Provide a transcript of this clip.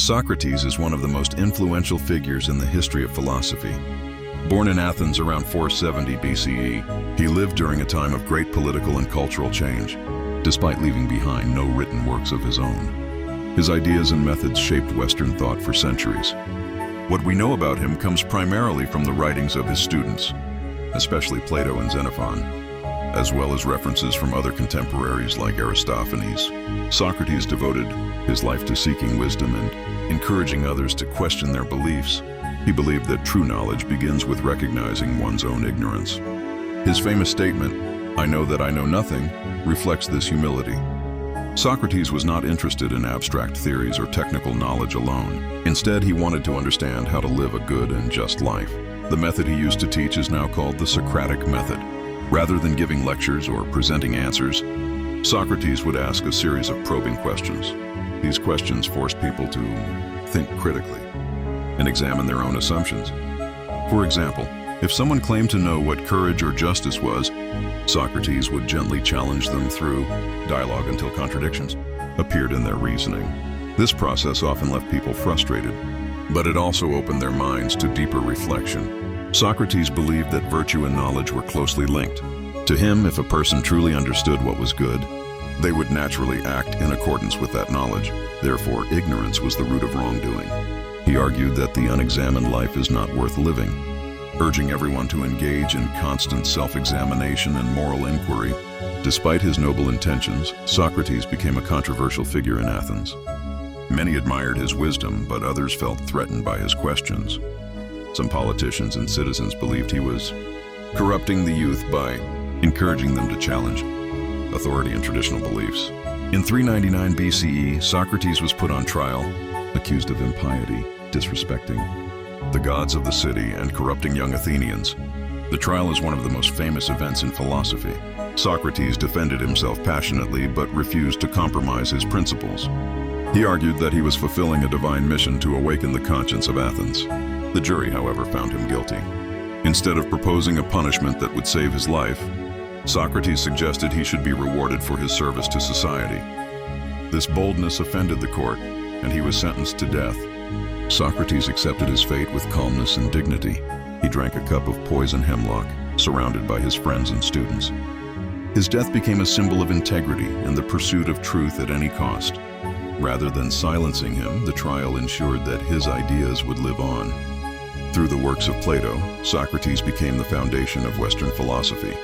Socrates is one of the most influential figures in the history of philosophy. Born in Athens around 470 BCE, he lived during a time of great political and cultural change, despite leaving behind no written works of his own. His ideas and methods shaped Western thought for centuries. What we know about him comes primarily from the writings of his students, especially Plato and Xenophon, as well as references from other contemporaries like Aristophanes. Socrates devoted his life to seeking wisdom and encouraging others to question their beliefs. He believed that true knowledge begins with recognizing one's own ignorance. His famous statement, "I know that I know nothing," reflects this humility. Socrates was not interested in abstract theories or technical knowledge alone. Instead, he wanted to understand how to live a good and just life. The method he used to teach is now called the Socratic Method. Rather than giving lectures or presenting answers, Socrates would ask a series of probing questions. These questions forced people to think critically and examine their own assumptions. For example, if someone claimed to know what courage or justice was, Socrates would gently challenge them through dialogue until contradictions appeared in their reasoning. This process often left people frustrated, but it also opened their minds to deeper reflection. Socrates believed that virtue and knowledge were closely linked. To him, if a person truly understood what was good, they would naturally act in accordance with that knowledge. Therefore, ignorance was the root of wrongdoing. He argued that the unexamined life is not worth living, urging everyone to engage in constant self-examination and moral inquiry. Despite his noble intentions, Socrates became a controversial figure in Athens. Many admired his wisdom, but others felt threatened by his questions. Some politicians and citizens believed he was corrupting the youth by encouraging them to challenge authority and traditional beliefs. In 399 BCE, Socrates was put on trial, accused of impiety, disrespecting the gods of the city, and corrupting young Athenians. The trial is one of the most famous events in philosophy. Socrates defended himself passionately but refused to compromise his principles. He argued that he was fulfilling a divine mission to awaken the conscience of Athens. The jury, however, found him guilty. Instead of proposing a punishment that would save his life, Socrates suggested he should be rewarded for his service to society. This boldness offended the court, and he was sentenced to death. Socrates accepted his fate with calmness and dignity. He drank a cup of poison hemlock, surrounded by his friends and students. His death became a symbol of integrity and the pursuit of truth at any cost. Rather than silencing him, the trial ensured that his ideas would live on. Through the works of Plato, Socrates became the foundation of Western philosophy.